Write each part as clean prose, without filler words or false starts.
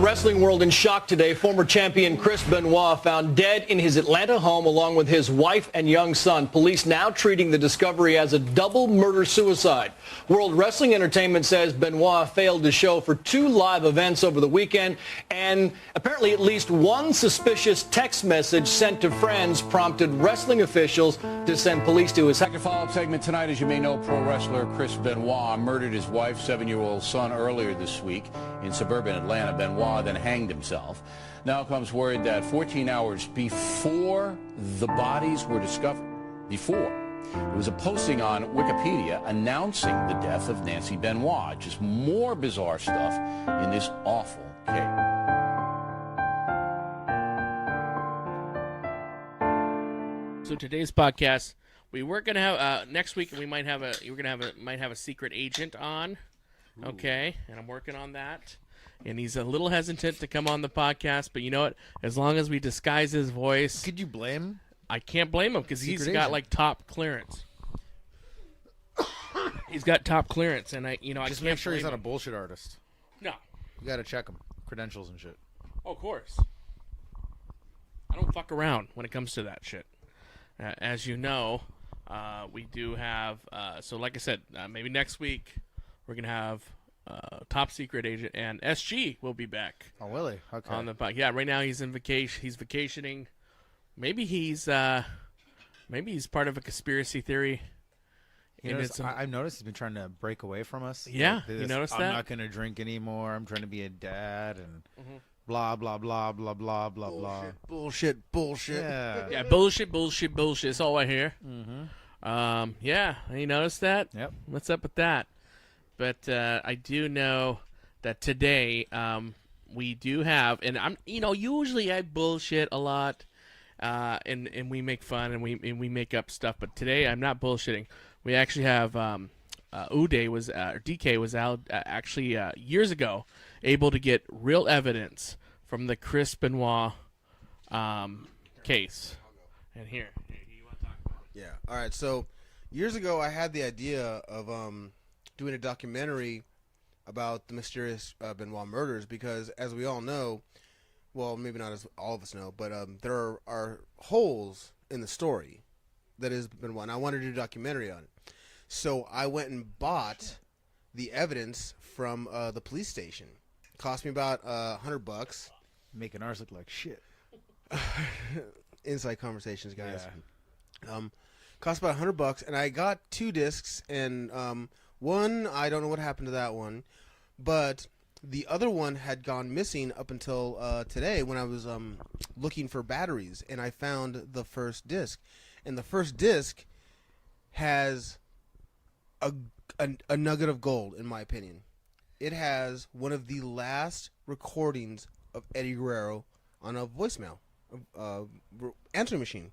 wrestling world in shock today. Former champion Chris Benoit found dead in his Atlanta home along with his wife and young son. Police now treating the discovery as a double murder-suicide. World Wrestling Entertainment says Benoit failed to show for 2 live events over the weekend, and apparently at least one suspicious text message sent to friends prompted wrestling officials to send police to his house. Second follow-up segment tonight. As you may know, pro wrestler Chris Benoit murdered his wife, 7-year-old son earlier this week in suburban Atlanta. Benoit then hanged himself. Now comes word that 14 hours before the bodies were discovered, there was a posting on Wikipedia announcing the death of Nancy Benoit. Just more bizarre stuff in this awful case. So today's podcast, we were gonna have next week. We might have a secret agent on. Ooh. Okay, and I'm working on that. And he's a little hesitant to come on the podcast, but you know what? As long as we disguise his voice, could you blame him? I can't blame him because he's got like top clearance. He's got top clearance, and I just make sure he's not a bullshit artist. No, you got to check him, credentials and shit. Oh, of course. I don't fuck around when it comes to that shit. As you know, we do have. So, like I said, maybe next week we're gonna have. Top secret agent, and SG will be back. Oh, really? Okay. On the yeah, right now he's in vacation. He's vacationing. Maybe he's part of a conspiracy theory. I've noticed he's been trying to break away from us. Yeah, you noticed that? I'm not going to drink anymore. I'm trying to be a dad, and blah blah blah blah blah blah blah. Bullshit. Yeah, bullshit. It's all I hear. Yeah, you noticed that? Yep. What's up with that? But I do know that today we do have, and I'm, usually I bullshit a lot, and we make fun and we make up stuff. But today I'm not bullshitting. We actually have DK was out actually years ago, able to get real evidence from the Chris Benoit case. And here, you want to talk about it? Yeah. All right. So years ago, I had the idea of doing a documentary about the mysterious Benoit murders because, as we all know, well, maybe not as all of us know, but there are holes in the story that is Benoit, and I wanted to do a documentary on it. So I went and bought the evidence from the police station. It cost me about $100. Making ours look like shit. Inside conversations, guys. Yeah. Cost about $100, and I got 2 discs, and one, I don't know what happened to that one, but the other one had gone missing up until today when I was looking for batteries, and I found the first disc. And the first disc has a nugget of gold, in my opinion. It has one of the last recordings of Eddie Guerrero on a voicemail, answering machine.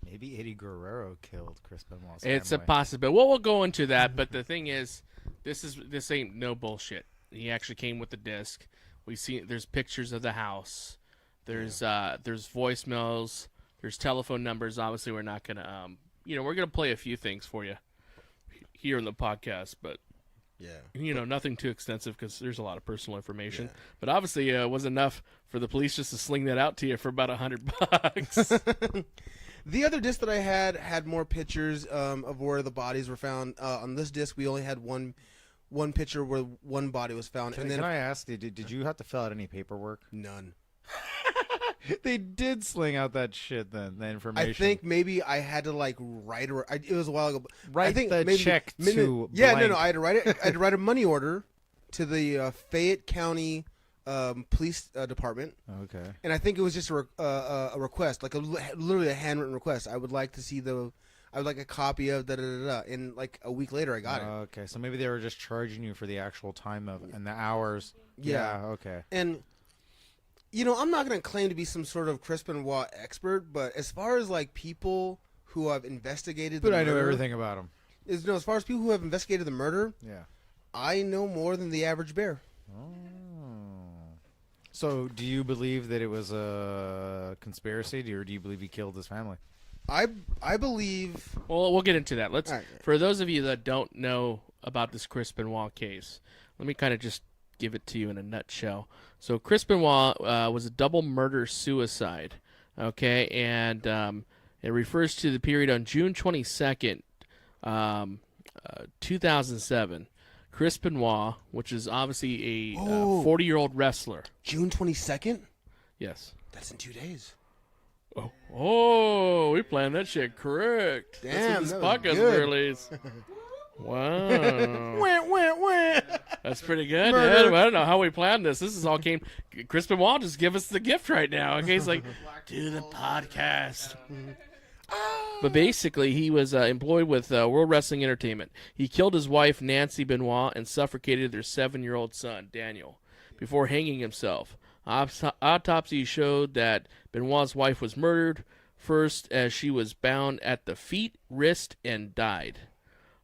Maybe Eddie Guerrero killed Chris Benoit's It's family. a possibility. Well, we'll go into that, but the thing is, this ain't no bullshit. He actually came with the disc. We see there's pictures of the house. There's voicemails. There's telephone numbers. Obviously, we're not gonna we're gonna play a few things for you here in the podcast, but nothing too extensive because there's a lot of personal information. Yeah. But obviously, it was enough for the police just to sling that out to you for about $100. The other disc that I had more pictures of where the bodies were found. On this disc, we only had one picture where one body was found. Can I ask, did you have to fill out any paperwork? None. They did sling out that shit then, the information. I think maybe I had to write it was a while ago. Write check to Yeah, blank. no, I had to write it. I had to write a money order to the Fayette County police department. Okay. And I think it was just a request, literally a handwritten request. I would like to see I would like a copy of da-da-da-da. And a week later, I got it. Okay, so maybe they were just charging you for the actual time and the hours. Yeah. Okay. And, I'm not going to claim to be some sort of Chris Benoit expert, but as far as, people who have investigated the murder... But I know everything about them. As far as people who have investigated the murder, yeah, I know more than the average bear. Oh. So, do you believe that it was a conspiracy, or do you believe he killed his family? I believe... Well, we'll get into that. Right. For those of you that don't know about this Chris Benoit case, let me kind of just give it to you in a nutshell. So Chris Benoit was a double murder-suicide, okay? And it refers to the period on June 22nd, 2007. Chris Benoit, which is obviously a 40-year-old wrestler. June 22nd? Yes. That's in 2 days. Oh, we planned that shit correct. Damn, That's that what was this podcast good. release. Wow. Wah. That's pretty good. Murder. Yeah, I don't know how we planned this. This is all came. Chris Benoit just give us the gift right now. Okay, he's like, do the podcast. But basically, he was employed with World Wrestling Entertainment. He killed his wife, Nancy Benoit, and suffocated their 7-year-old son, Daniel, before hanging himself. Autopsy showed that Benoit's wife was murdered, first as she was bound at the feet, wrist, and died.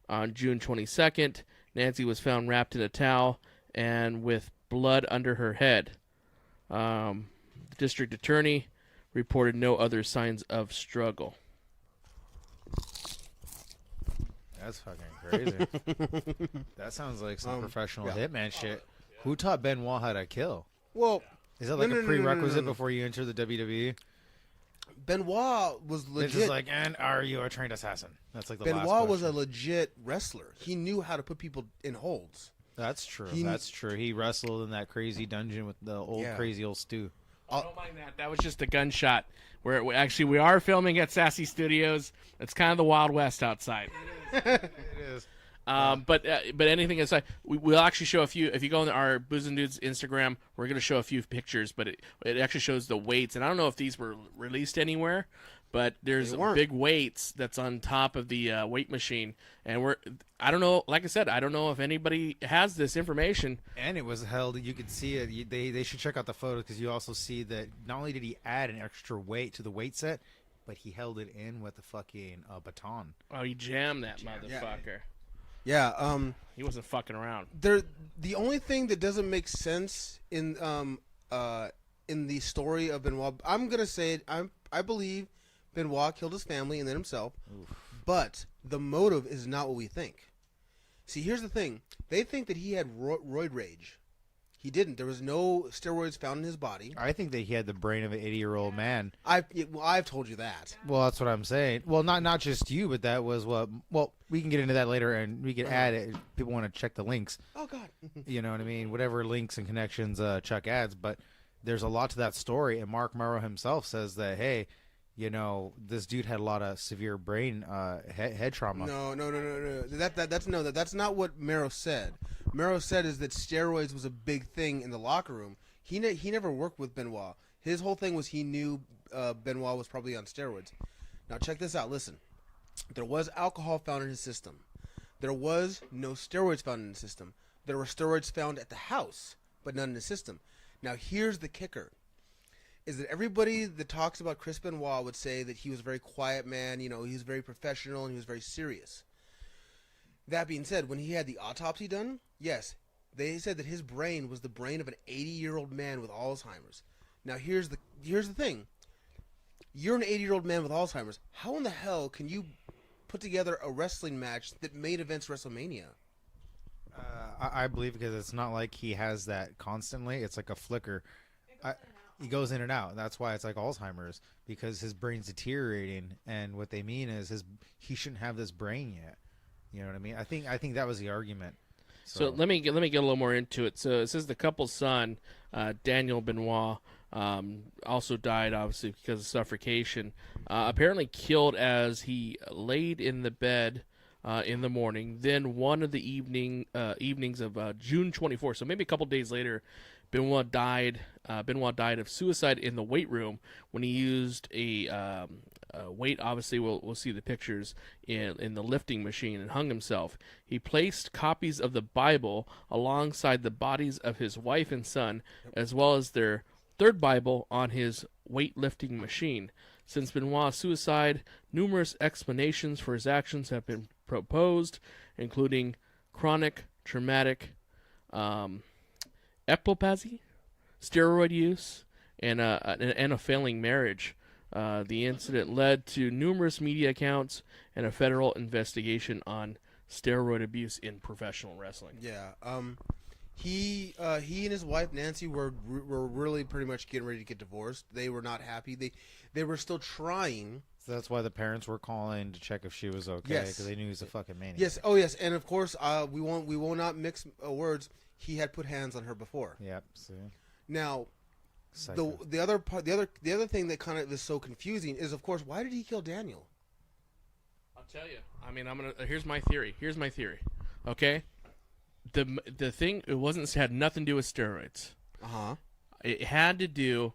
On June 22nd, Nancy was found wrapped in a towel and with blood under her head. The district attorney reported no other signs of struggle. That's fucking crazy. That sounds like some professional yeah. hitman shit. Who taught Benoit how to kill? Well, Is that like No, a no, prerequisite no. before you enter the WWE? Benoit was It's legit. just like, and are you a trained assassin? That's like the last Benoit was a question. legit wrestler. He knew how to put people in holds. That's true. he- That's true. He wrestled in that crazy dungeon with the old Yeah. crazy old stew. Don't mind that. That was just a gunshot. We are filming at Sassy Studios. It's kind of the Wild West outside. It is. But anything aside, we'll actually show a few. If you go on our Booze and Dudes Instagram, we're going to show a few pictures. But it actually shows the weights, and I don't know if these were released anywhere. But there's They weren't. big weights that's on top of the weight machine, and I don't know. Like I said, I don't know if anybody has this information. And it was held. You could see it. They should check out the photos because you also see that not only did he add an extra weight to the weight set, but he held it in with a fucking baton. Oh, he jammed that motherfucker. Yeah. He wasn't fucking around. The only thing that doesn't make sense in the story of Benoit, I'm gonna say it. I believe Benoit killed his family and then himself, but the motive is not what we think. See, here's the thing: they think that he had roid rage. He didn't. There was no steroids found in his body. I think that he had the brain of an 80-year-old man. I've told you that. Well, that's what I'm saying. Well, not just you, but that was what. Well, we can get into that later, and we can add it. If people want to check the links. Oh God. You know what I mean? Whatever links and connections Chuck adds, but there's a lot to that story. And Mark Morrow himself says that, hey, you know, this dude had a lot of severe brain head trauma. No. That's not what Mero said. Mero said is that steroids was a big thing in the locker room. He never worked with Benoit. His whole thing was he knew Benoit was probably on steroids. Now check this out. Listen, there was alcohol found in his system. There was no steroids found in the system. There were steroids found at the house, but none in the system. Now here's the kicker. Is that everybody that talks about Chris Benoit would say that he was a very quiet man, you know, he was very professional and he was very serious. That being said, when he had the autopsy done, yes, they said that his brain was the brain of an 80-year-old man with Alzheimer's. Now here's the thing. You're an 80-year-old man with Alzheimer's. How in the hell can you put together a wrestling match that main events WrestleMania? I believe because it's not like he has that constantly. It's like a flicker. He goes in and out. That's why it's like Alzheimer's, because his brain's deteriorating, and what they mean is he shouldn't have this brain yet. You know what I mean? I think that was the argument. So let me get a little more into it. So it says the couple's son, Daniel Benoit, also died obviously because of suffocation. Apparently killed as he laid in the bed in the morning. Then one of the evenings of June 24th, so maybe a couple days later, Benoit died of suicide in the weight room when he used a weight. Obviously, we'll see the pictures in the lifting machine, and hung himself. He placed copies of the Bible alongside the bodies of his wife and son, as well as their third Bible on his weightlifting machine. Since Benoit's suicide, numerous explanations for his actions have been proposed, including chronic traumatic epilepsy, steroid use, and a failing marriage. The incident led to numerous media accounts and a federal investigation on steroid abuse in professional wrestling. Yeah. He and his wife Nancy were really pretty much getting ready to get divorced. They were not happy. They were still trying. So that's why the parents were calling to check if she was okay, Yes. because they knew he was a fucking maniac. Yes. Oh yes. And of course, we will not mix words. He had put hands on her before. Yep. See. Now, Psycho. the other thing that kind of is so confusing is, of course, why did he kill Daniel? I'll tell you. I mean, here's my theory. Okay, the thing had nothing to do with steroids. It had to do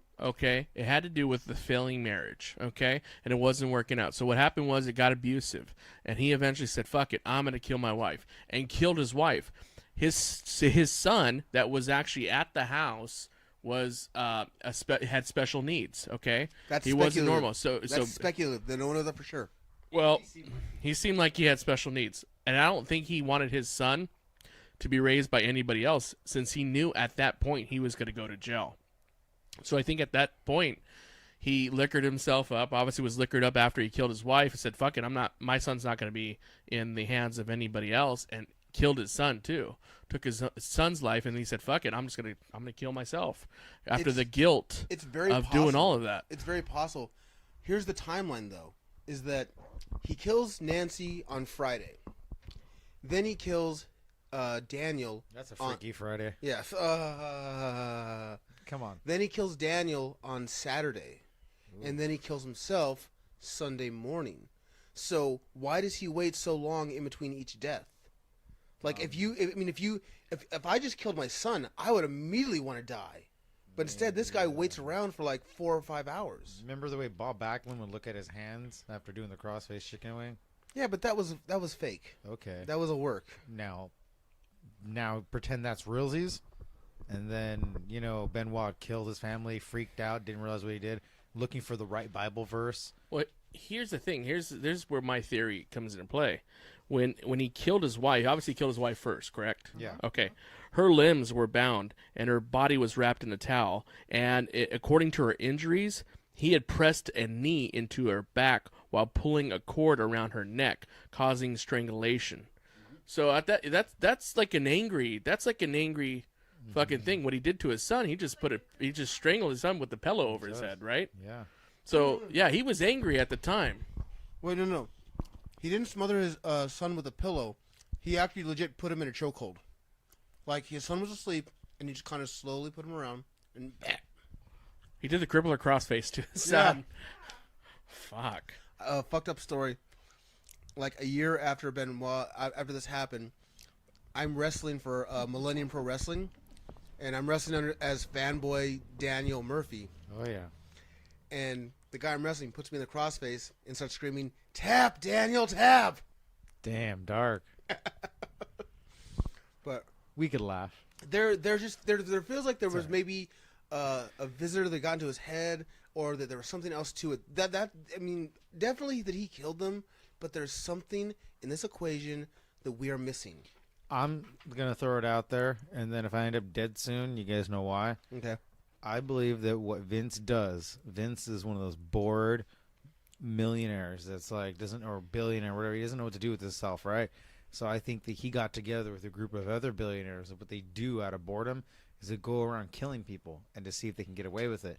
with the failing marriage, okay? And it wasn't working out. So what happened was it got abusive, and he eventually said, "Fuck it, I'm gonna kill my wife," and killed his wife. His son that was actually at the house was had special needs. Okay, he wasn't normal. So speculative. They don't know that for sure. Well, he seemed like he had special needs, and I don't think he wanted his son to be raised by anybody else, since he knew at that point he was going to go to jail. So I think at that point he liquored himself up. Obviously, was liquored up after he killed his wife. He said, "Fuck it, my son's not going to be in the hands of anybody else," and killed his son too. Took his son's life, and he said, "Fuck it, I'm gonna kill myself." After the guilt of doing all of that. It's very possible. Here's the timeline, though, is that he kills Nancy on Friday. Then he kills Daniel. That's a Freaky Friday. Yes. Come on. Then he kills Daniel on Saturday. Ooh. And then he kills himself Sunday morning. So why does he wait so long in between each death? Like, if I just killed my son, I would immediately want to die. But instead, this guy waits around for like 4 or 5 hours. Remember the way Bob Backlund would look at his hands after doing the crossface chicken wing? Yeah, but that was fake. Okay. That was a work. Now pretend that's realsies, and then Benoit killed his family, freaked out, didn't realize what he did, looking for the right Bible verse. Well, here's the thing. Here's where my theory comes into play. When he killed his wife, he obviously killed his wife first, correct? Yeah. Okay. Her limbs were bound, and her body was wrapped in a towel. And according to her injuries, he had pressed a knee into her back while pulling a cord around her neck, causing strangulation. So that's like an angry fucking thing. What he did to his son, he just strangled his son with the pillow over his head, right? Yeah. So yeah, he was angry at the time. Wait, no. He didn't smother his son with a pillow. He actually legit put him in a chokehold. Like, his son was asleep, and he just kind of slowly put him around, and he did the crippler crossface to his son. Fuck. Fucked up story. Like, a year after Benoit, after this happened, I'm wrestling for Millennium Pro Wrestling, and I'm wrestling as fanboy Daniel Murphy. Oh, yeah. And the guy I'm wrestling puts me in the crossface and starts screaming, "Tap, Daniel, tap!" Damn, dark. But we could laugh. There feels like there was maybe a visitor that got into his head, or that there was something else to it. Definitely that he killed them, but there's something in this equation that we are missing. I'm gonna throw it out there, and then if I end up dead soon, you guys know why. Okay. I believe that what Vince does, Vince is one of those bored millionaires that's like or billionaire, whatever. He doesn't know what to do with himself, right? So I think that he got together with a group of other billionaires. What they do out of boredom is to go around killing people and to see if they can get away with it.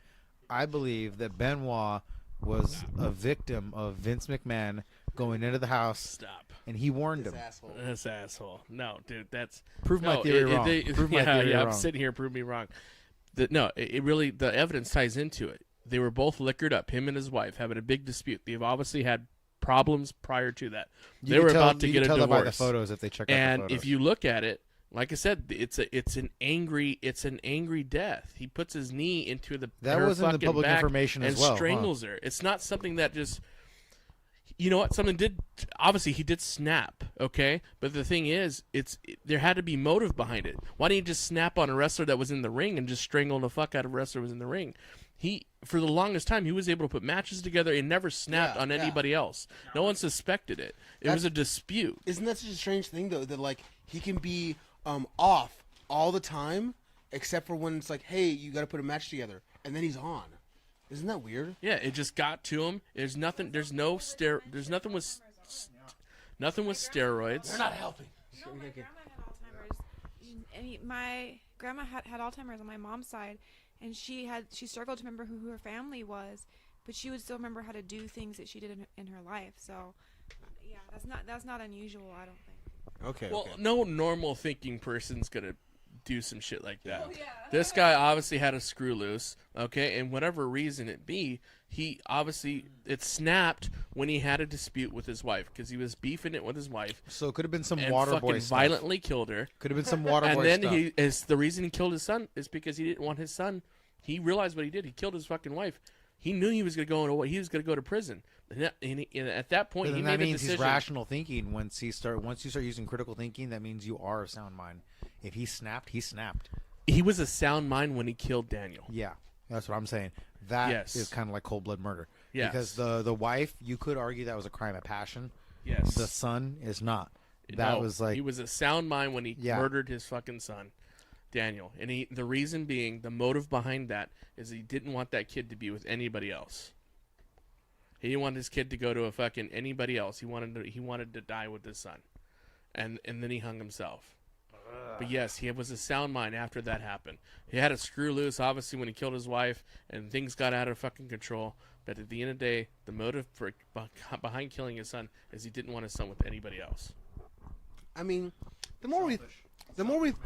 I believe that Benoit was a victim of Vince McMahon going into the house. Stop. And he warned him. This asshole. No, dude, that's... Prove my theory wrong. Prove my theory wrong. I'm sitting here, prove me wrong. It really, the evidence ties into it. They were both liquored up, him and his wife, having a big dispute. They've obviously had problems prior to that. They were about to get a divorce. You can tell by the photos if they check out the photos. And if you look at it, like I said, it's an angry death. He puts his knee into that her was in the public back information as and well, strangles her. It's not something that just... You know what? Something did. Obviously, he did snap. Okay, but the thing is, there had to be motive behind it. Why didn't he just snap on a wrestler that was in the ring and just strangle the fuck out of a wrestler who was in the ring? For the longest time, he was able to put matches together and never snapped on anybody else. No one suspected it. It was a dispute. Isn't that such a strange thing, though? That like he can be off all the time, except for when it's like, hey, you got to put a match together, and then he's on. Isn't that weird? Yeah, it just got to him. There's nothing. There's nothing with steroids. They're not helping. No, my grandma had Alzheimer's I mean, my grandma had Alzheimer's on my mom's side, and she struggled to remember who her family was, but she would still remember how to do things that she did in her life. So, yeah, that's not unusual, I don't think. Okay. Well, okay. no normal thinking person's gonna do some shit like that. Oh, yeah. This guy obviously had a screw loose, okay, and whatever reason it be, it snapped when he had a dispute with his wife because he was beefing it with his wife. So it could have been some and water fucking boy stuff. violently killed her. Could have been some water And boy then stuff. the reason he killed his son is because he didn't want his son. He realized what he did. He killed his fucking wife. He knew he was going to go to prison. And at that point, But he then made that a means decision. he's rational thinking. Once you start using critical thinking, that means you are of sound mind. If he snapped, he snapped. He was a sound mind when he killed Daniel. Yeah, that's what I'm saying. That Yes. is kind of like cold blood murder. Yes. Because the wife, you could argue that was a crime of passion. Yes. The son is not. That No, was like he was a sound mind when he Yeah. murdered his fucking son, Daniel. And the reason being, the motive behind that is he didn't want that kid to be with anybody else. He didn't want his kid to go to a fucking anybody else. He wanted to die with his son, and then he hung himself. But yes, he was a sound mind after that happened. He had a screw loose, obviously, when he killed his wife, and things got out of fucking control. But at the end of the day, the motive behind killing his son is he didn't want his son with anybody else. I mean, the more we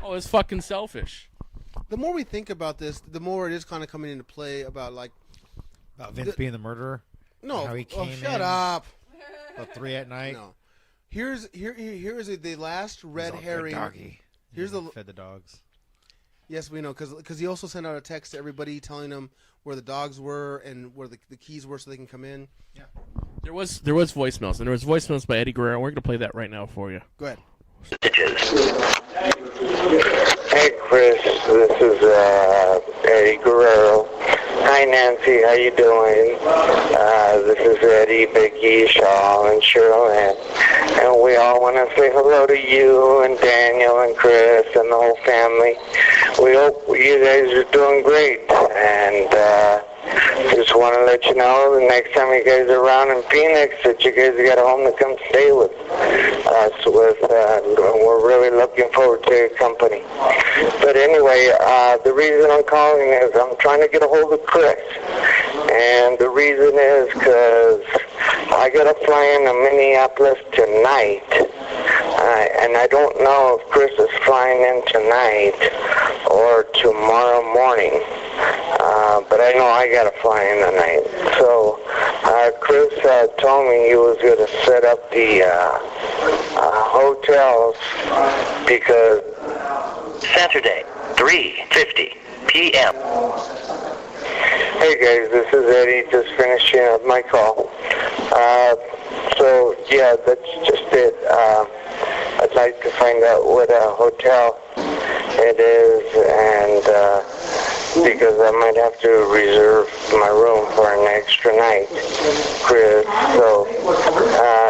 Oh, it's fucking selfish. think about this, the more it is kind of coming into play about like about Vince being the murderer. no, How he oh, came shut in. up. About 3 at night. No, here is the last red herring. Here's the fed the dogs. Yes, we know, because he also sent out a text to everybody telling them where the dogs were and where the keys were so they can come in. Yeah. There was voicemails, and there was voicemails by Eddie Guerrero. We're going to play that right now for you. Go ahead. Hey Chris, this is Eddie Guerrero. Hi Nancy, how you doing? This is Eddie, Becky, Shaw, and Cheryl, and we all want to say hello to you and Daniel and Chris and the whole family. We hope you guys are doing great, and just want to let you know the next time you guys are around in Phoenix that you guys got a home to come stay with us with. We're really looking forward to your company. But anyway, the reason I'm calling is I'm trying to get a hold of Chris, and the reason is because I got to fly into Minneapolis tonight, and I don't know if Chris is flying in tonight or tomorrow morning. But I know I got to fly in tonight. So Chris told me he was going to set up the hotels because Saturday, 3:50 p.m. Hey guys, this is Eddie, just finishing up my call. So yeah, that's just it. I'd like to find out what hotel it is, and because I might have to reserve my room for an extra night, Chris. So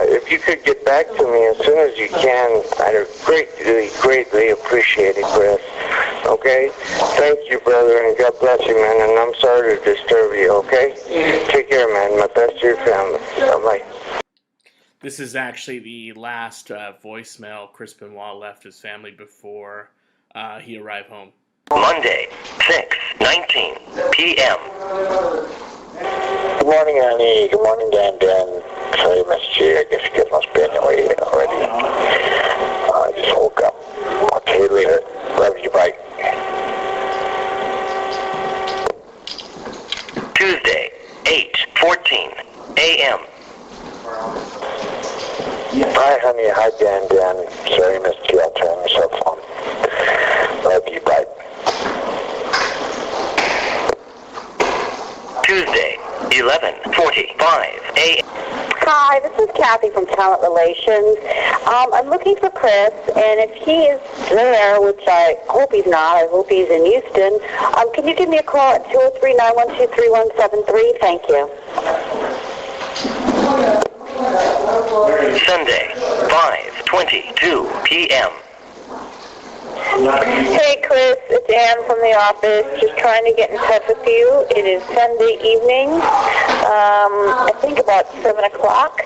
if you could get back to me as soon as you can, I'd greatly appreciate it, Chris. Okay? Thank you, brother, and God bless you, man, and I'm sorry to disturb you, okay? Take care, man. My best to your family. Bye-bye. This is actually the last voicemail Chris Benoit left his family before he arrived home. Monday, 6:19 p.m. Good morning, Annie. Good morning, Dan. Sorry I missed you. I guess you guys must be anyway already. I just woke up. Okay, later. Love you. Bye. Tuesday, 8:14 a.m. Hi, honey. Hi, Dan. Sorry I missed you. I'll turn myself on. Love you. Bye. Tuesday, 11:45 a.m. Hi, this is Kathy from Talent Relations. I'm looking for Chris, and if he is there, which I hope he's not, I hope he's in Houston, can you give me a call at 203-912-3173? Thank you. Sunday, 5:22 p.m. Hey, Chris, it's Ann from the office. Just trying to get in touch with you. It is Sunday evening, I think about 7 o'clock,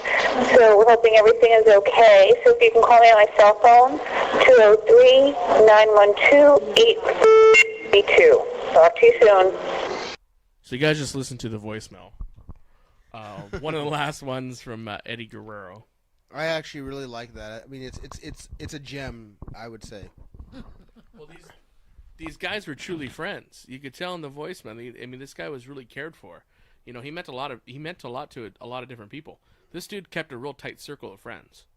so we're hoping everything is okay. So if you can call me on my cell phone, 203-912-8332. Talk to you soon. So you guys just listen to the voicemail. One of the last ones from Eddie Guerrero. I actually really like that. I mean, it's a gem, I would say. Well, these guys were truly friends. You could tell in the voicemail. I mean, this guy was really cared for. You know, he meant a lot to a lot of different people. This dude kept a real tight circle of friends.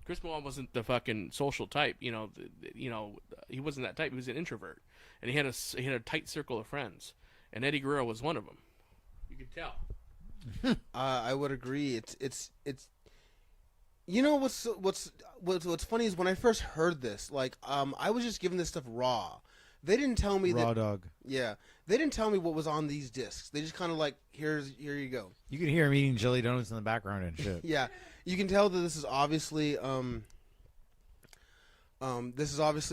Chris Benoit wasn't the fucking social type. You know, he wasn't that type. He was an introvert, and he had a tight circle of friends. And Eddie Guerrero was one of them. You could tell. I would agree. It's. You know what's funny is when I first heard this, like I was just given this stuff raw. They didn't tell me Raw dog. Yeah, they didn't tell me what was on these discs. They just kind of like here you go. You can hear him eating jelly donuts in the background and shit. Yeah, you can tell that this is obviously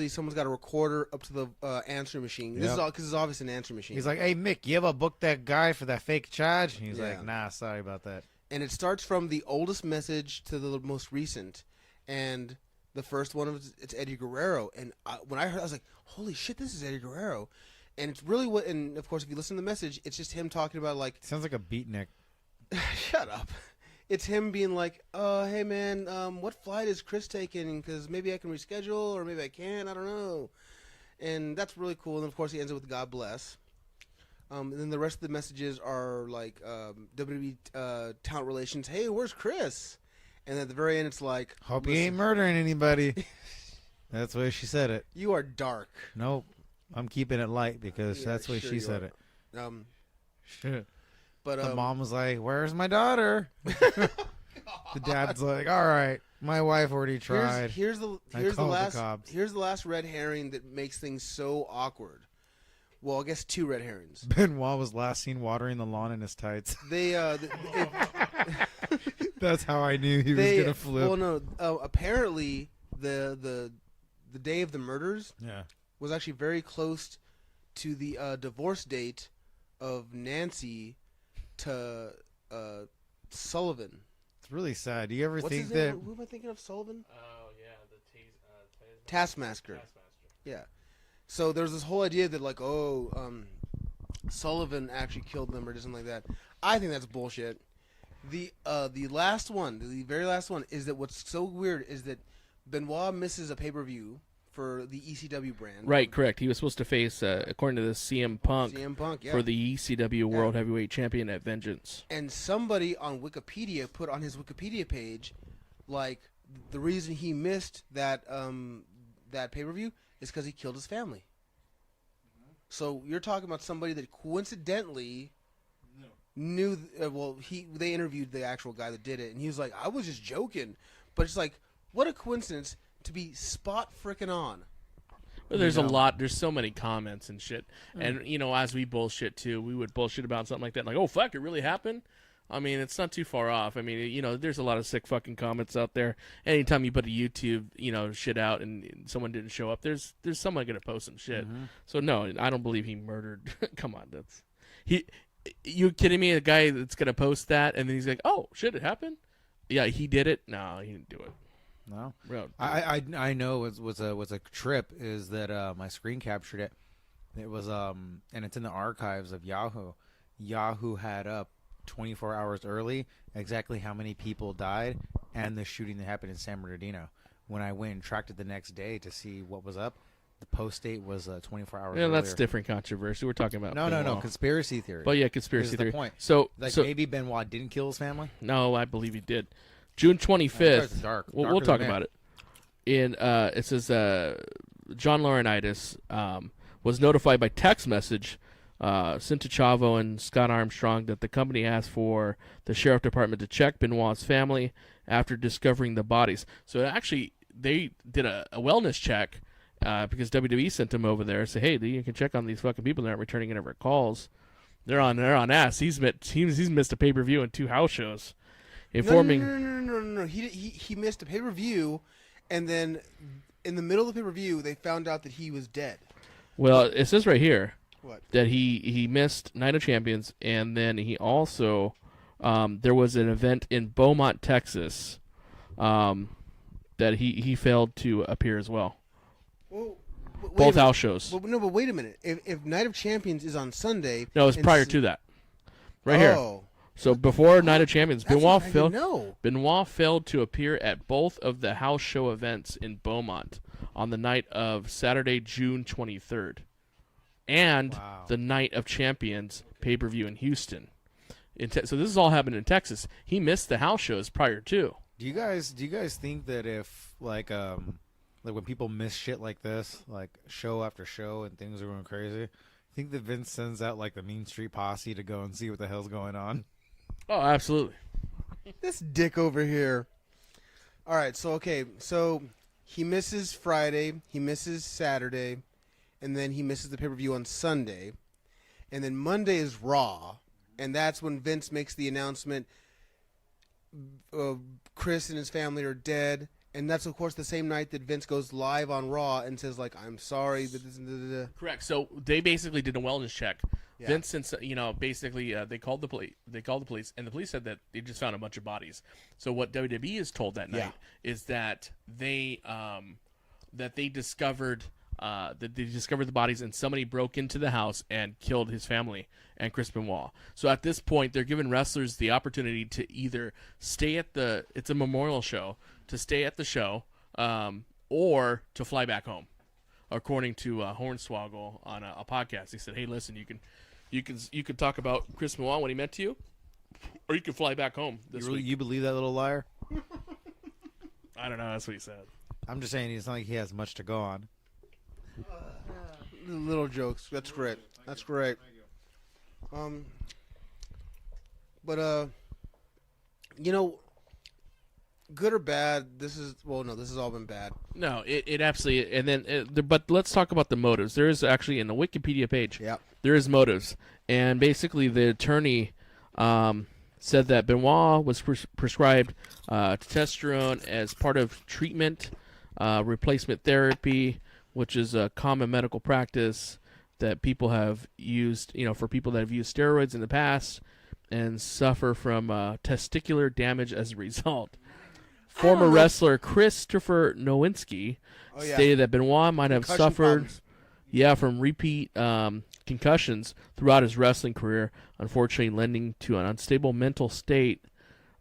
someone's got a recorder up to the answering machine. This is all because it's obviously an answering machine. He's like, "Hey Mick, you ever booked that guy for that fake charge?" And he's Yeah. like, "Nah, sorry about that." And it starts from the oldest message to the most recent, and the first one it's Eddie Guerrero. And when I heard, I was like, "Holy shit, this is Eddie Guerrero!" And it's really what. And of course, if you listen to the message, it's just him talking about like, Sounds like a beatnik. "Shut up." It's him being like, "Hey man, what flight is Chris taking? Because maybe I can reschedule, or maybe I can't. I don't know." And that's really cool. And of course, he ends it with "God bless." And then the rest of the messages are like WWE talent relations. Hey, where's Chris? And at the very end, it's like, Hope he ain't murdering anybody. That's the way she said it. You are dark. Nope. I'm keeping it light because Yeah, that's the way sure she you said are. it. Shit. But The mom was like, "Where's my daughter?" The dad's like, "All right, my wife already tried." Here's the called the last cops. here's the last red herring that makes things so awkward. Well, I guess two red herrings. Benoit was last seen watering the lawn in his tights. That's how I knew he was gonna flip. Well, no. Apparently, the day of the murders was actually very close to the divorce date of Nancy to Sullivan. It's really sad. Do you ever What's think his that? name? Who am I thinking of? Sullivan? Oh yeah, the Taskmaster. Yeah. So there's this whole idea that like, Sullivan actually killed them or something like that. I think that's bullshit. The last one, the very last one, is that what's so weird is that Benoit misses a pay-per-view for the ECW brand. Right, correct. He was supposed to face, according to the CM Punk, yeah. for the ECW World Heavyweight Champion at Vengeance. And somebody on Wikipedia put on his Wikipedia page, like, the reason he missed that pay-per-view is because he killed his family. So you're talking about somebody that coincidentally knew. They interviewed the actual guy that did it, and he was like, "I was just joking," but it's like, what a coincidence to be spot frickin' on. Well, there's a lot. There's so many comments and shit, and as we bullshit too, we would bullshit about something like that, like, "Oh fuck, it really happened." I mean, it's not too far off. I mean, there's a lot of sick fucking comments out there. Anytime you put a YouTube, shit out and someone didn't show up, there's someone gonna post some shit. So no, I don't believe he murdered. Come on, you kidding me? A guy that's gonna post that and then he's like, "Oh shit, it happened." Yeah, he did it. No, he didn't do it. No, Bro, I know was a trip is that my screen captured it. It was and it's in the archives of Yahoo. Yahoo had up 24 hours early exactly how many people died and the shooting that happened in San Bernardino. When I went and tracked it the next day to see what was up, the post date was 24 hours earlier. that's different controversy. We're talking about no conspiracy theory. But yeah, conspiracy This theory. is the point. So maybe Benoit didn't kill his family. No, I believe he did. June 25th. Dark. We'll talk about it. It says John Laurinaitis was notified by text message sent to Chavo and Scott Armstrong that the company asked for the sheriff department to check Benoit's family after discovering the bodies. So actually, they did a wellness check because WWE sent him over there. Say, hey, you can check on these fucking people that aren't returning any of our calls. They're on ass. He's missed a pay-per-view and 2 house shows. No. He missed a pay-per-view, and then in the middle of the pay-per-view, they found out that he was dead. Well, it says right here What? that he missed Night of Champions, and then he also there was an event in Beaumont, Texas, that he failed to appear as well. Well, Both house shows. But wait a minute. If Night of Champions is on Sunday, No, it was prior to that. Right here. So before Night of Champions, Benoit failed to appear at both of the house show events in Beaumont on the night of Saturday, June 23rd, and the Night of Champions pay-per-view in Houston. So this has all happened in Texas. He missed the house shows prior to. Do you guys think that if like when people miss shit like this, like show after show and things are going crazy, think that Vince sends out like the Mean Street Posse to go and see what the hell's going on? Oh, absolutely. This dick over here. All right, so he misses Friday, he misses Saturday, and then he misses the pay-per-view on Sunday, and then Monday is Raw, and that's when Vince makes the announcement Chris and his family are dead, and that's of course the same night that Vince goes live on Raw and says like, "I'm sorry." Correct. So they basically did a wellness check. Yeah. Vince, since basically they called the police. They called the police, and the police said that they just found a bunch of bodies. So what WWE is told that night is that they discovered the bodies, and somebody broke into the house and killed his family and Chris Benoit. So at this point, they're giving wrestlers the opportunity to either stay at it's a memorial show, to stay at the show, or to fly back home. According to Hornswoggle on a podcast, he said, "Hey, listen, you can talk about Chris Benoit when he meant to you, or you can fly back home this week." You believe that little liar? I don't know. That's what he said. I'm just saying it's not like he has much to go on. Little jokes. That's great. That's great. But good or bad, this has all been bad. No, it absolutely. And then, but let's talk about the motives. There is actually in the Wikipedia page. Yeah. There is motives, and basically the attorney said that Benoit was prescribed testosterone as part of treatment, replacement therapy, which is a common medical practice that people have used. For people that have used steroids in the past and suffer from testicular damage as a result. Former wrestler Christopher Nowinski stated that Benoit might have suffered from repeat concussions throughout his wrestling career, unfortunately lending to an unstable mental state.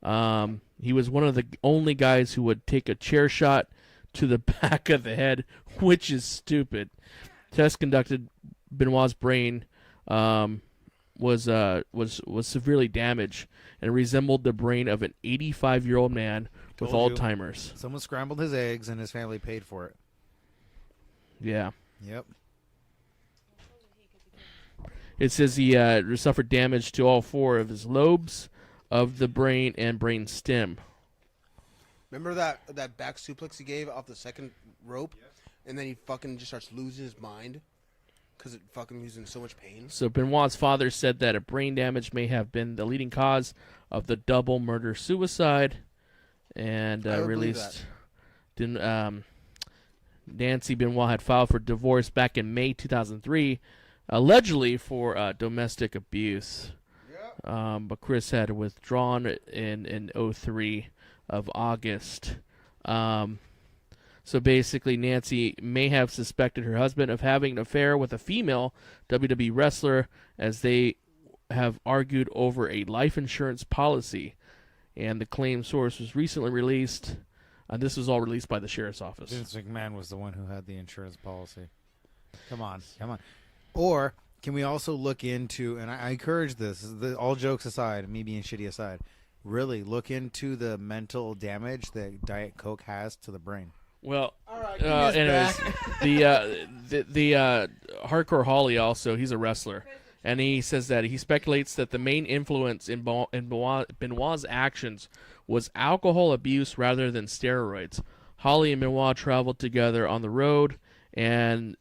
He was one of the only guys who would take a chair shot to the back of the head, which is stupid. Tests conducted, Benoit's brain was severely damaged and resembled the brain of an 85-year-old man with Alzheimer's. Someone scrambled his eggs and his family paid for it. Yeah. Yep. It says he suffered damage to all four of his lobes of the brain and brain stem. Remember that back suplex he gave off the second rope, and then he fucking just starts losing his mind because he was in so much pain. So Benoit's father said that a brain damage may have been the leading cause of the double murder-suicide, and released. Nancy Benoit had filed for divorce back in May 2003, allegedly for domestic abuse. But Chris had withdrawn in 03 of August. So basically, Nancy may have suspected her husband of having an affair with a female WWE wrestler, as they have argued over a life insurance policy. And the claim source was recently released. This was all released by the sheriff's office. Vince McMahon was the one who had the insurance policy. Come on. Or can we also look into, and I encourage this, all jokes aside, me being shitty aside, really look into the mental damage that Diet Coke has to the brain. Well, all right, anyways, the Hardcore Holly also, he's a wrestler, and he says that he speculates that the main influence in Benoit's actions was alcohol abuse rather than steroids. Holly and Benoit traveled together on the road, and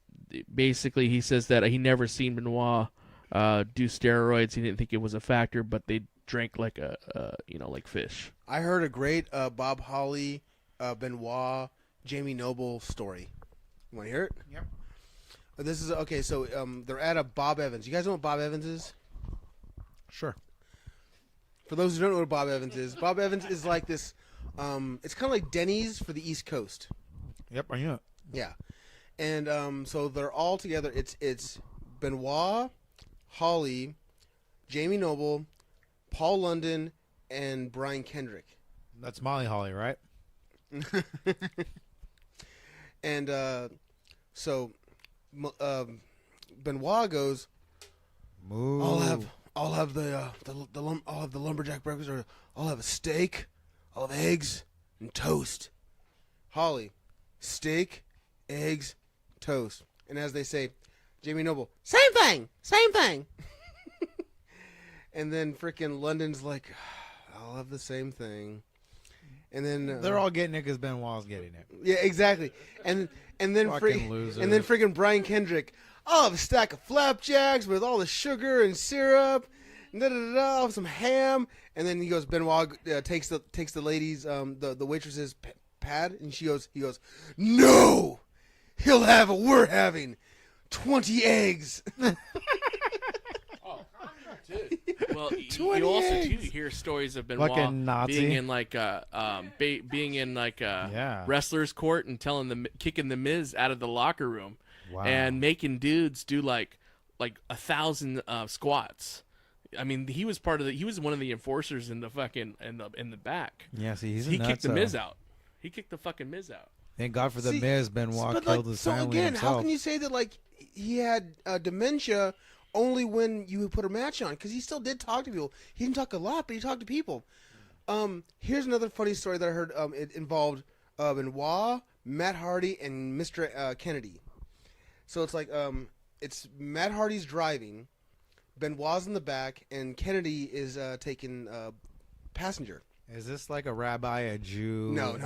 basically he says that he never seen Benoit do steroids. He didn't think it was a factor, but they drank like like fish. I heard a great Bob Holly, Benoit, Jamie Noble story. You want to hear it? Yep. This is okay. So they're at a Bob Evans. You guys know what Bob Evans is? Sure. For those who don't know what Bob Evans is like this. It's kind of like Denny's for the East Coast. Yep, I know it. Yeah, and so they're all together. It's Benoit, Holly, Jamie Noble, Paul London, and Brian Kendrick. That's Molly Holly, right? And so Benoit goes, Moo. I'll have the lumberjack breakfast, or I'll have a steak, I'll have eggs and toast. Holly, steak, eggs, toast. And as they say, Jamie Noble, same thing. And then frickin' London's like, I'll have the same thing. And then They're all getting it because Benoit's getting it. yeah, exactly. And then Fucking loser. and then friggin' Brian Kendrick, I'll have a stack of flapjacks with all the sugar and syrup, and I'll have some ham. And then he goes, Benoit takes the ladies, the waitress's pad, and he goes, no, we're having 20 eggs. Well, you also too hear stories of Benoit Fucking Nazi. being in like Yeah. wrestlers' court and kicking the Miz out of the locker room, Wow. and making dudes do like 1,000 squats. I mean, he was one of the enforcers in the fucking in the back. Yeah, see, He kicked the Miz out. He kicked the fucking Miz out. Thank God for the See, Miz. Benoit but killed his so family again, himself. how can you say that like he had dementia only when you put a match on? Because he still did talk to people. He didn't talk a lot, but he talked to people. Here's another funny story that I heard. It involved Benoit, Matt Hardy, and Mr. Kennedy. So it's like it's Matt Hardy's driving, Benoit's in the back, and Kennedy is taking passenger. Is this like a rabbi, a Jew? No.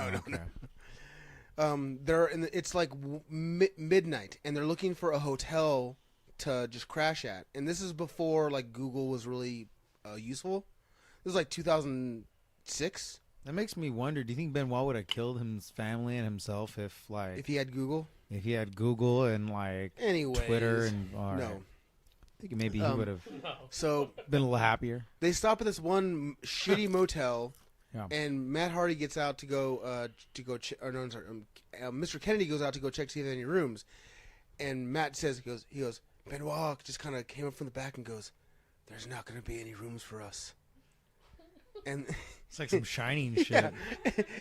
They're it's like midnight, and they're looking for a hotel to just crash at. And this is before like Google was really useful. This is like 2006. That makes me wonder. Do you think Benoit would have killed his family and himself if If he had Google. Google and like Anyways, Twitter and all no. right. I think maybe he would have So been a little happier. they stop at this one shitty motel, Yeah. and Matt Hardy gets out to go Mr. Kennedy goes out to go check to see if there are any rooms, and Matt says he goes Benoit just kind of came up from the back and goes, "There's not going to be any rooms for us." And It's like some Shining shit. yeah.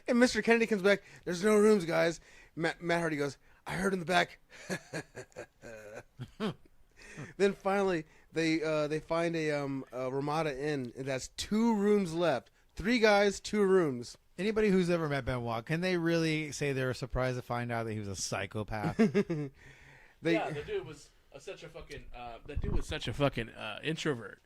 And Mr. Kennedy comes back. There's no rooms, guys. Matt Hardy goes, I heard in the back. Then finally, they find a Ramada Inn, and that's 2 rooms left. 3 guys, 2 rooms. Anybody who's ever met Benoit, can they really say they were surprised to find out that he was a psychopath? Yeah, the dude was such a fucking introvert.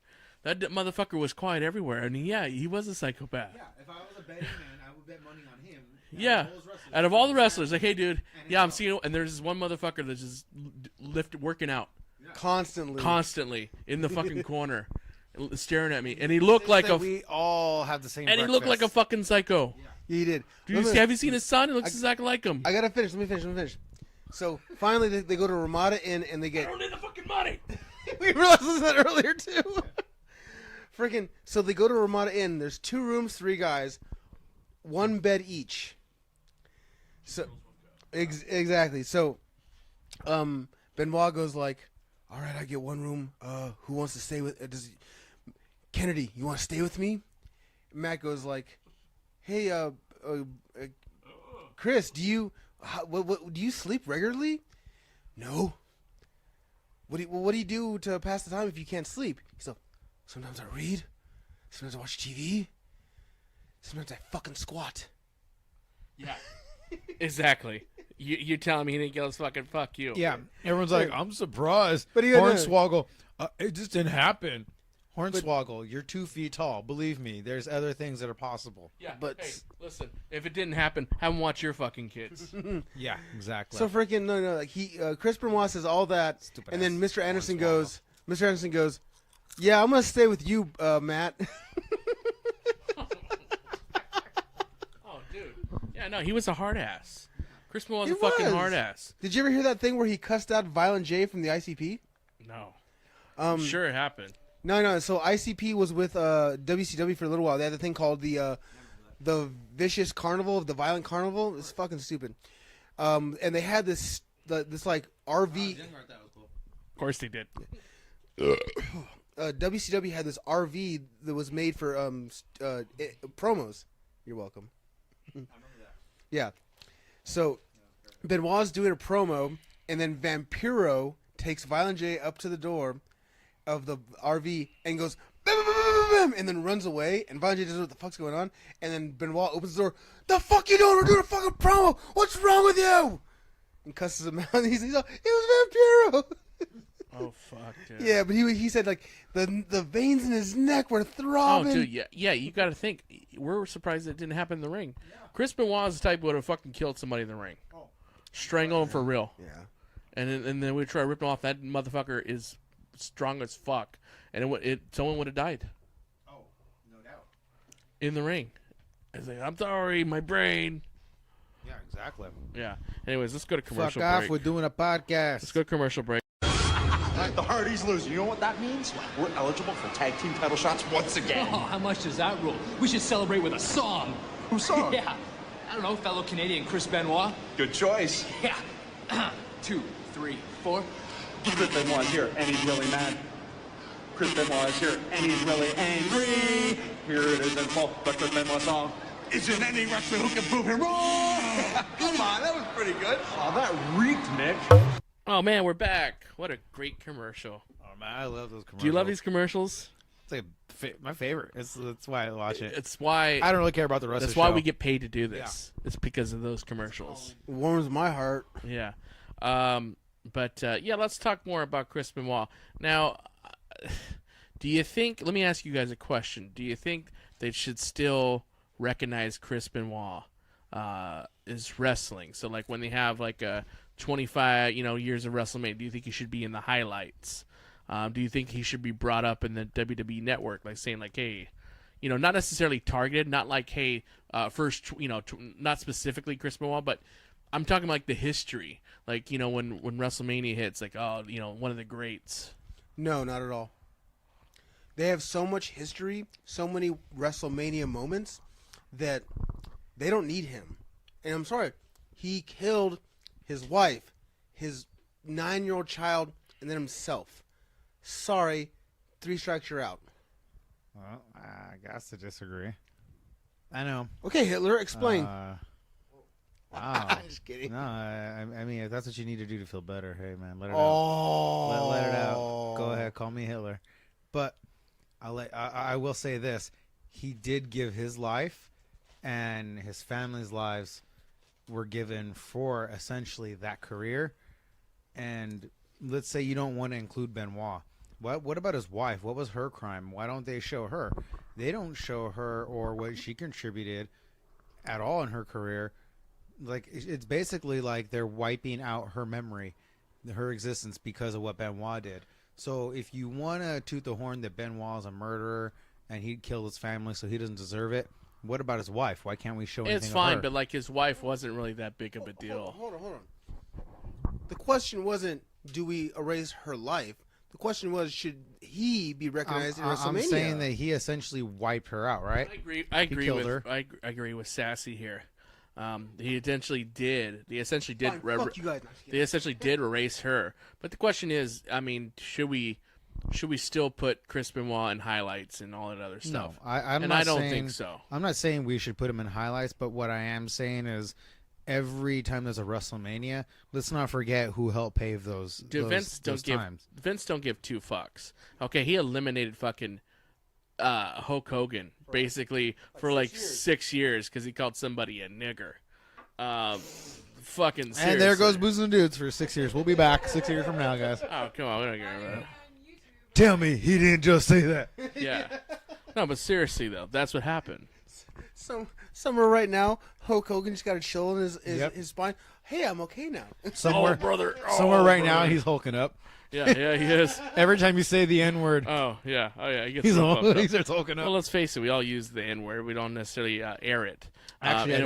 That motherfucker was quiet everywhere, and yeah, he was a psychopath. Yeah, if I was a betting man, I would bet money on him. Yeah, out of all the wrestlers, like, hey, dude, yeah, I'm seeing, and there's this one motherfucker that's just working out constantly in the fucking corner, staring at me, and he looked like we all have the same. and he looked like a fucking psycho. Yeah, he did. Have you seen his son? It looks exactly like him. I gotta finish. Let me finish. So finally, they go to Ramada Inn, and they get. I don't need the fucking money. We realized that earlier too. Freaking! So they go to Ramada Inn. There's 2 rooms, 3 guys, 1 bed each. So, exactly. So, Benoit goes like, "All right, I get 1 room. Who wants to stay with? Kennedy, you want to stay with me?" Matt goes like, "Hey, Chris, do you sleep regularly?" "No." What do you do to pass the time if you can't sleep? He's like, "Sometimes I read. Sometimes I watch TV. Sometimes I fucking squat." Yeah, exactly. You're telling me he didn't get his fucking fuck you? Yeah, everyone's like, I'm surprised. But he had Hornswoggle, it just didn't happen. Hornswoggle, you're 2 feet tall. Believe me, there's other things that are possible. Yeah, But- hey, listen, if it didn't happen, have them watch your fucking kids. Yeah, exactly. So freaking no. Like Chris Benoit says all that, Stupid and then ass Mr. Anderson goes, "Yeah, I'm gonna stay with you, Matt." Oh, dude. Yeah, no, he was a hard ass. Chris Benoit's He a fucking was. hard ass. Did you ever hear that thing where he cussed out Violent J from the ICP? No. I'm sure it happened. No. So ICP was with WCW for a little while. They had a thing called the Vicious Carnival, the Violent Carnival. It's fucking stupid. And they had this like RV. Of course they did. WCW had this RV that was made for promos. You're welcome. Yeah. So Benoit's doing a promo, and then Vampiro takes Violent J up to the door of the RV and goes bam, bam, bam, bam, bam, and then runs away. And Violent J doesn't know what the fuck's going on. And then Benoit opens the door. The fuck you doing? We're doing a fucking promo. What's wrong with you? And cusses him out. He's like, it was Vampiro. Oh fuck, dude. Yeah, but he said like the veins in his neck were throbbing. Oh, dude, yeah. You got to think. We're surprised it didn't happen in the ring. Chris Benoit is the type who would have fucking killed somebody in the ring, strangle him for real. Yeah. And then we try ripping off. That motherfucker is strong as fuck, and someone would have died. Oh, no doubt. In the ring. It's like, I'm sorry, my brain. Yeah, exactly. Yeah. Anyways, let's go to commercial Fuck off. break. We're doing a podcast. Let's go to commercial break. The Hardys lose. You know what that means? We're eligible for tag team title shots once again. Oh, how much does that rule? We should celebrate with a song. Whose song? Yeah. I don't know, fellow Canadian Chris Benoit. Good choice. Yeah. 2, 3, 4. Chris Benoit's here, and he's really mad. Chris Benoit is here, and he's really angry. Here it is in full, the Chris Benoit song. Isn't any wrestler who can prove him wrong? Come on, that was pretty good. Oh, that reeked, Nick. Oh, man, we're back. What a great commercial. Oh man, I love those commercials. Do you love these commercials? It's like my favorite. That's why I watch it. It's why I don't really care about the rest of that's the why show. we get paid to do this. It's because of those commercials. It warms my heart. Yeah. But let's talk more about Chris Benoit. Now, do you think, let me ask you guys a question. Do you think they should still recognize Chris Benoit as wrestling? So like when they have like a 25 years of WrestleMania, do you think he should be in the highlights? Do you think he should be brought up in the WWE network, like saying like, hey, not necessarily targeted, not like, hey, first, not specifically Chris Benoit, but I'm talking like the history, like, when WrestleMania hits, like, oh, one of the greats. No, not at all. They have so much history, so many WrestleMania moments that they don't need him. And I'm sorry, he killed his wife, his 9-year-old child, and then himself. Sorry, 3 strikes, you're out. Well, I guess to disagree. I know. Okay, Hitler, explain. Wow. I'm just kidding. No, I mean, if that's what you need to do to feel better, hey man, let it Oh, out. Let it out. Go ahead, call me Hitler. But I will say this: he did give his life, and his family's lives were given for essentially that career. And let's say you don't want to include Benoit. What about his wife? What was her crime? Why don't they show her? They don't show her or what she contributed at all in her career. Like, it's basically like they're wiping out her memory, her existence, because of what Benoit did. So if you want to toot the horn that Benoit is a murderer and he killed his family so he doesn't deserve it, what about his wife? Why can't we show anything It's of fine, her? but like his wife wasn't really that big of a deal. Hold on. The question wasn't, do we erase her life? The question was, should he be recognized in WrestleMania? I'm saying that he essentially wiped her out, right? I agree killed with her. I agree with Sassy here. He essentially did. They essentially did. Fine, fuck you guys. They essentially did erase her. But the question is, I mean, should we still put Chris Benoit in highlights and all that other stuff? No, I'm and not I don't saying, think so. I'm not saying we should put him in highlights, but what I am saying is every time there's a WrestleMania, let's not forget who helped pave those, Dude, those times. Vince don't give 2 fucks. Okay, he eliminated fucking Hulk Hogan basically for like 6 years because he called somebody a nigger. Fucking seriously. And there goes Booze and Dudes for 6 years. We'll be back 6 years from now, guys. Oh, come on, we don't care about it. Tell me he didn't just say that. Yeah. No, but seriously though, that's what happened. Somewhere right now, Hulk Hogan just got a chill in his spine. Hey, I'm okay now. Somewhere, brother. somewhere right now, he's hulking up. Yeah, he is. Every time you say the N word, Oh yeah. He gets he's real pumped up. he starts hulking up. Well, let's face it. We all use the N word. We don't necessarily air it. Actually, I and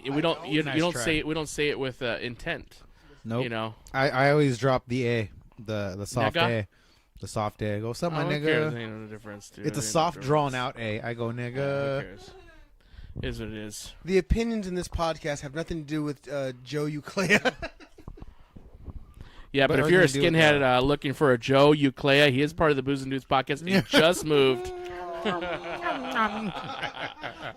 don't. we don't. You Nice don't try. say it. We don't say it with intent. Nope. You know. I always drop the A, the soft Nigga? A, the soft A. I go, what's up, my I don't care. nigga? There ain't no difference. Dude. It's a There ain't no soft, difference. drawn out A. I go, Who nigga. cares? It is what it is. The opinions in this podcast have nothing to do with Joe Uclea. Yeah, but if what you're a do you do with skinhead looking for a Joe Uclea, he is part of the Booze and Dudes podcast. And he just moved.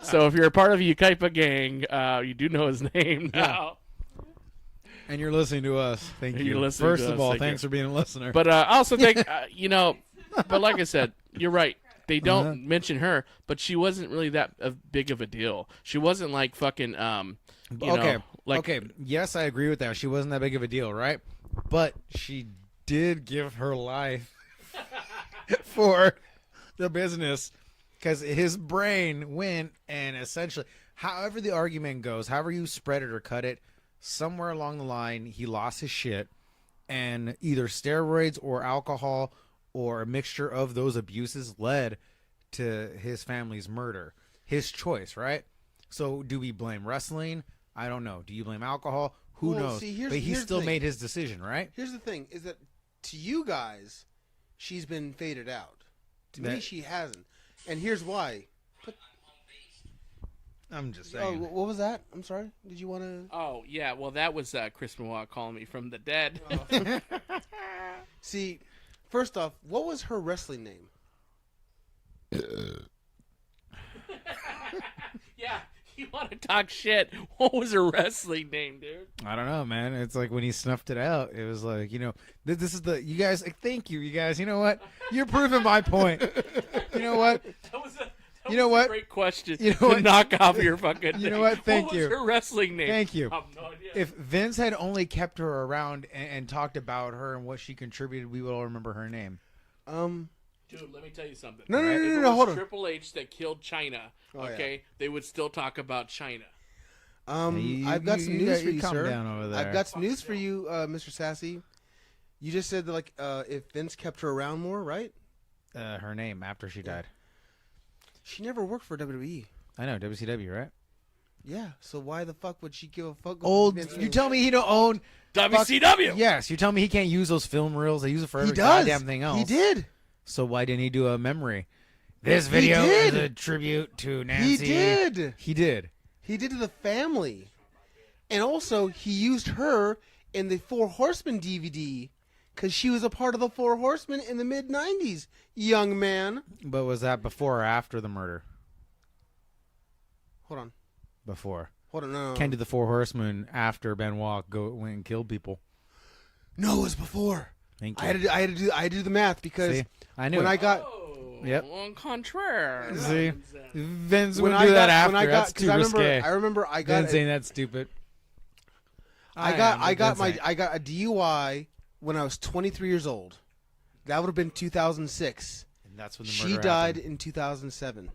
So if you're a part of the Ukaipa gang, you do know his name now. And you're listening to us. Thank You're you. listening First to of us. all, Thank thanks you. for being a listener. But I also think, but like I said, you're right. They don't mention her, but she wasn't really that big of a deal. She wasn't like fucking, okay. Yes, I agree with that. She wasn't that big of a deal, right? But she did give her life for the business because his brain went and essentially, however the argument goes, however you spread it or cut it, somewhere along the line, he lost his shit and either steroids or alcohol or a mixture of those abuses led to his family's murder. His choice, right? So do we blame wrestling? I don't know. Do you blame alcohol? Who Well, knows? see, But he here's the still thing. made his decision, right? Here's the thing: is that to you guys, she's been faded out. To me, That- she hasn't, and here's why. I'm just Oh, saying. what was that? I'm sorry. Did you want to? Oh, yeah. Well, that was Chris Benoit calling me from the dead. See, first off, what was her wrestling name? Yeah, you want to talk shit. What was her wrestling name, dude? I don't know, man. It's like when he snuffed it out, it was like, this is the, you guys, thank you, you guys. You know what? You're proving my point. You know what? That was what? a great question. You know to what? knock off your fucking You know thing. what? Thank What you. was her wrestling name? Thank you. I have no idea. If Vince had only kept her around and talked about her and what she contributed, we would all remember her name. Dude, let me tell you something. No, If it no, was hold on. Triple H that killed China, Oh, yeah. okay, they would still talk about China. I've got some news for you, calm sir. down over there. I've got some news for you, Mr. Sassy. You just said that, like, if Vince kept her around more, right? Her name after she died. She never worked for WWE. I know, WCW, right? Yeah, so why the fuck would she give a fuck? Old, Vince you tell me he don't own WCW. Yes, you tell me he can't use those film reels. They use it for He every does. goddamn thing else. He did. So why didn't he do a memory? This video did. is a tribute to Nancy. He did. He did. He did to the family. And also, he used her in the Four Horsemen DVD because she was a part of the Four Horsemen in the mid-'90s, young man. But was that before or after the murder? Hold on. Before. Hold on. No, no, Can't do the Four Horsemen after Benoit went and killed people. No, it was before. Thank I you. had to do the math because See? I knew when it. I got Yep. On contraire. See, Vince when would I do that got after. when I got That's too risque. I remember I got Vince ain't that stupid. I got a DUI when I was 23 years old. That would have been 2006. And that's when the She murder died happened. in 2007.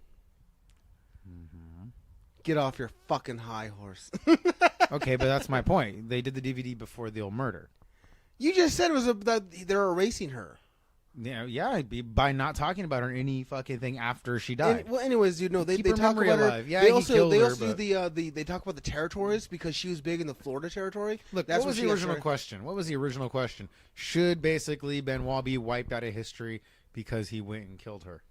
Get off your fucking high horse. Okay, but that's my point. They did the DVD before the old murder. You just said it was that they're erasing her. Yeah, by not talking about her any fucking thing after she died. Well, anyways, they Keep they her talk memory about her. alive. Yeah, they he also killed they her, also but- do they talk about the territories because she was big in the Florida territory. Look, That's what was where the she original got question? What was the original question? Should basically Benoit be wiped out of history because he went and killed her?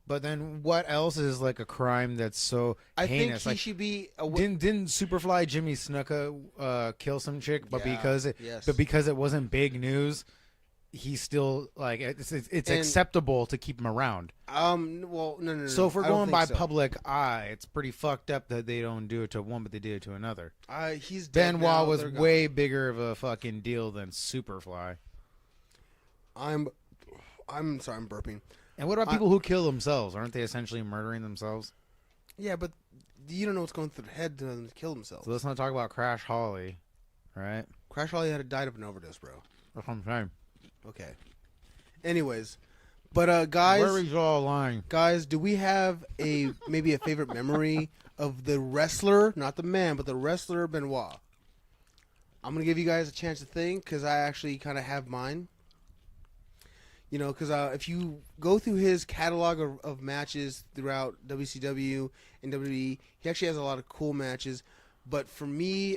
But then what else is like a crime that's so I think heinous? he Like, should be. didn't Superfly Jimmy Snuka kill some chick? But Yeah, because yes. it wasn't big news, he's still like it's And- acceptable to keep him around. Well, no. So if we're I don't going think by so. public eye, it's pretty fucked up that they don't do it to one, but they did it to another. He's dead now. Benoit was They're gone. way bigger of a fucking deal than Superfly. I'm sorry, I'm burping. And what about people who kill themselves? Aren't they essentially murdering themselves? Yeah, but you don't know what's going through their head to kill themselves. So let's not talk about Crash Holly, right? Crash Holly had died of an overdose, bro. That's what I'm saying. Okay. Anyways, But guys, Where is all lying? guys, do we have maybe a favorite memory of the wrestler, not the man, but the wrestler Benoit? I'm gonna give you guys a chance to think because I actually kind of have mine. You know, because if you go through his catalog of matches throughout WCW and WWE, he actually has a lot of cool matches. But for me,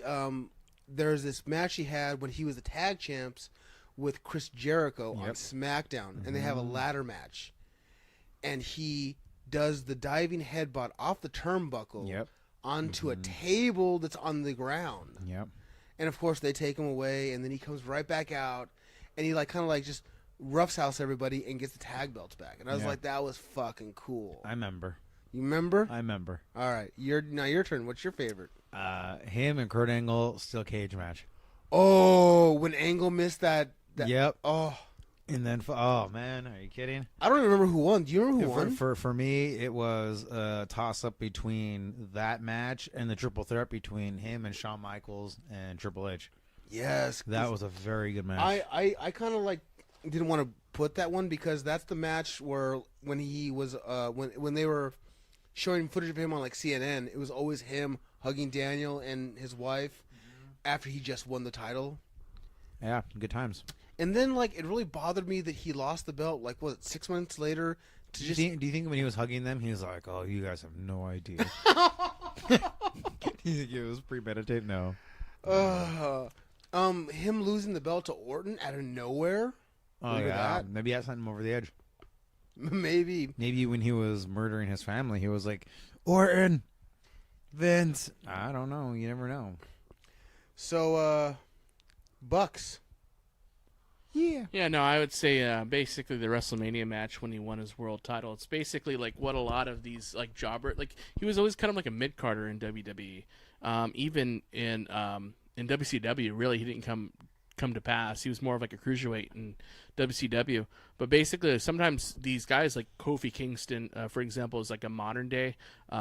there's this match he had when he was the tag champs with Chris Jericho on SmackDown, and they have a ladder match. And he does the diving headbutt off the turnbuckle onto a table that's on the ground. Yep. And of course, they take him away, and then he comes right back out, and he kind of just roughs house everybody and gets the tag belts back. And I was like, that was fucking cool. I remember. You remember? I remember. All right, now your turn. What's your favorite? Him and Kurt Angle steel cage match. Oh, when Angle missed that. Yep. Oh. And then, oh man, are you kidding? I don't remember who won. Do you remember who won? For me, it was a toss up between that match and the triple threat between him and Shawn Michaels and Triple H. Yes, that was a very good match. I kind of didn't want to put that one because that's the match where when he was when they were showing footage of him on CNN, it was always him hugging Daniel and his wife after he just won the title. Yeah, good times. And then it really bothered me that he lost the belt 6 months later. Do you think when he was hugging them, he was like, "Oh, you guys have no idea." You think it was premeditated? No. Him losing the belt to Orton out of nowhere. Oh yeah, maybe that sent him over the edge. Maybe when he was murdering his family, he was like, "Orton, Vince." I don't know. You never know. So, Bucks. Yeah, no, I would say basically the WrestleMania match when he won his world title. It's basically what a lot of these jobber he was always kind of like a mid carder in WWE. Even in WCW, really he didn't come to pass. He was more of a cruiserweight in WCW. But basically, sometimes these guys like Kofi Kingston, for example, is a modern day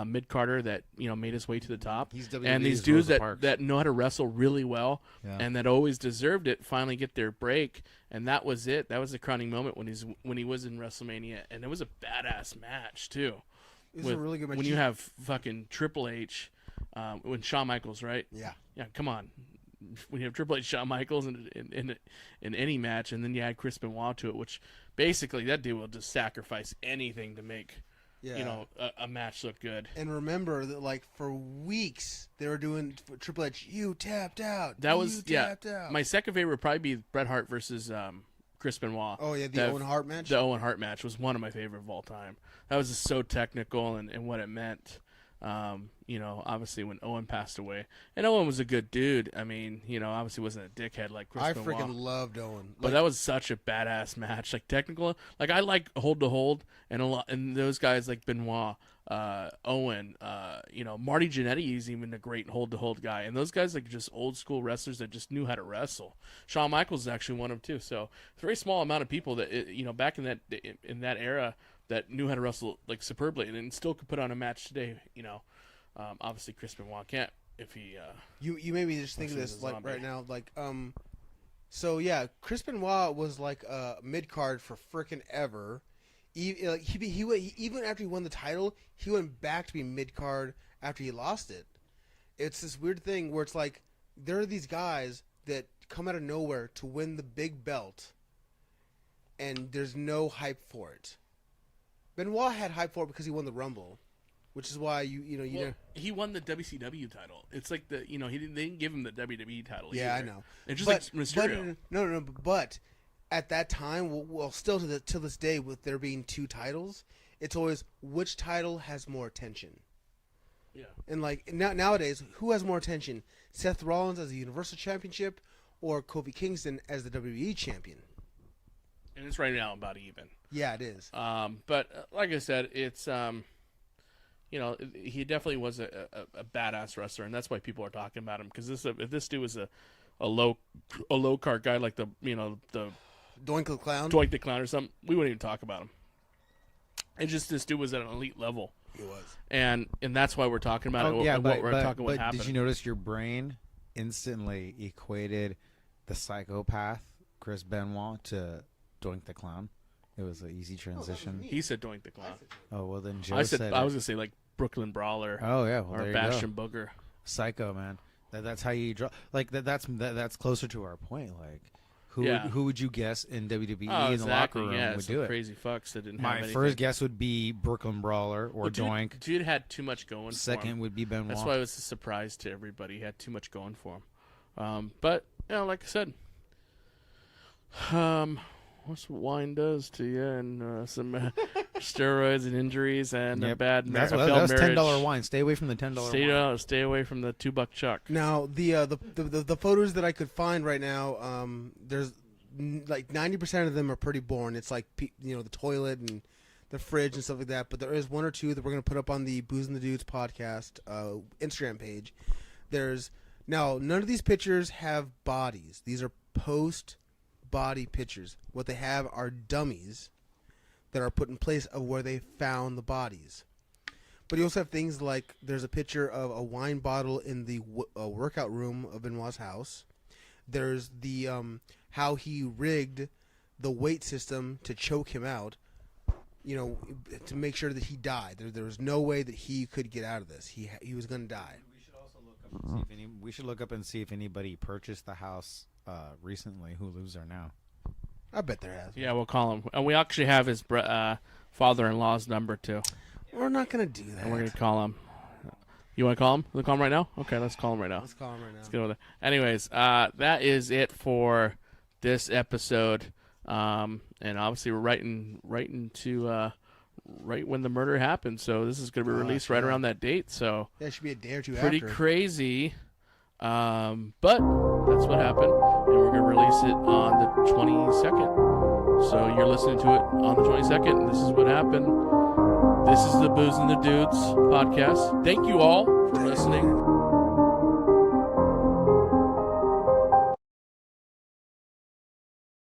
mid carder that made his way to the top. And these dudes that know how to wrestle really well and that always deserved it finally get their break. And that was it. That was the crowning moment when he was in WrestleMania, and it was a badass match too. It was a really good match. When you have fucking Triple H, when Shawn Michaels, right? Yeah. Come on. When you have Triple H, Shawn Michaels in any match, and then you add Chris Benoit to it, which basically that dude will just sacrifice anything to make a match look good. And remember that for weeks they were doing Triple H. You tapped out. Tapped out. My second favorite would probably be Bret Hart versus Chris Benoit. Oh yeah, the Owen Hart match. The Owen Hart match was one of my favorite of all time. That was just so technical and what it meant. Obviously when Owen passed away, and Owen was a good dude. I mean, obviously wasn't a dickhead like Chris Benoit. I freaking loved Owen. But that was such a badass match. Technical, I like hold to hold, and those guys like Benoit, Owen, Marty Jannetty is even a great hold to hold guy, and those guys just old school wrestlers that just knew how to wrestle. Shawn Michaels is actually one of them too. So it's a very small amount of people that back in that era that knew how to wrestle superbly and still could put on a match today. Obviously Chris Benoit can't if he. You made me just think of this right now. So yeah, Chris Benoit was a mid card for frickin' ever. He even after he won the title, he went back to be mid card after he lost it. It's this weird thing where it's there are these guys that come out of nowhere to win the big belt, and there's no hype for it. Benoit had hype for it because he won the Rumble, which is why he won the WCW title. It's they didn't give him the WWE title. Yeah, either. I know. It's just Mysterio. But at that time, well, still to this day, with there being two titles, it's always which title has more attention. Yeah. And nowadays, who has more attention? Seth Rollins as the Universal Championship, or Kofi Kingston as the WWE Champion? And it's right now about even. Yeah, it is. But like I said, it's he definitely was a badass wrestler, and that's why people are talking about him. Because if this dude was a low card guy like the Doink the Clown, or something, we wouldn't even talk about him. It's just this dude was at an elite level. He was, and that's why we're talking about it. Yeah, what but happened. Did you notice your brain instantly equated the psychopath Chris Benoit to Doink the Clown? It was an easy transition. He said Doink the Clown. Oh well, then Joe I said was gonna say like Brooklyn Brawler. Oh yeah, well, or there you Bastion go. Booger. Psycho, man. That's how you draw. Like that's closer to our point. Like who would you guess in WWE in the locker room would do it? Crazy fucks that didn't have My anything. first guess would be Brooklyn Brawler or Doink. Dude had too much going for him. Second would be Benoit. That's why it was a surprise to everybody. He had too much going for him. But, like I said, what's what wine does to you, and some steroids and injuries and a bad that's failed that's marriage. $10 wine. Stay away from the $10 wine. Stay away from the $2 chuck. Now the photos that I could find right now, there's like 90% of them are pretty boring. It's like the toilet and the fridge and stuff like that. But there is one or two that we're gonna put up on the Booze and the Dudes podcast Instagram page. Now none of these pictures have bodies. These are post body pictures. What they have are dummies that are put in place of where they found the bodies. But you also have things like there's a picture of a wine bottle in the workout room of Benoit's house. There's the how he rigged the weight system to choke him out, to make sure that he died. There was no way that he could get out of this. He was going to die. We should look up and see if anybody purchased the house recently who lives there now. I bet there has. Yeah, we'll call him. And we actually have his father-in-law's number, too. We're not going to do that. And we're going to call him. You want to call him? We'll call him right now? Okay, let's call him right now. Let's call him right now. Let's get over there. Anyways, that is it for this episode. And obviously we're right when the murder happened. So this is going to be released right around that date. So yeah, it should be a day or two pretty after. Crazy. But that's what happened. And we're going to release it on the 22nd. So you're listening to it on the 22nd. And this is what happened. This is the Booze and the Dudes podcast. Thank you all for listening.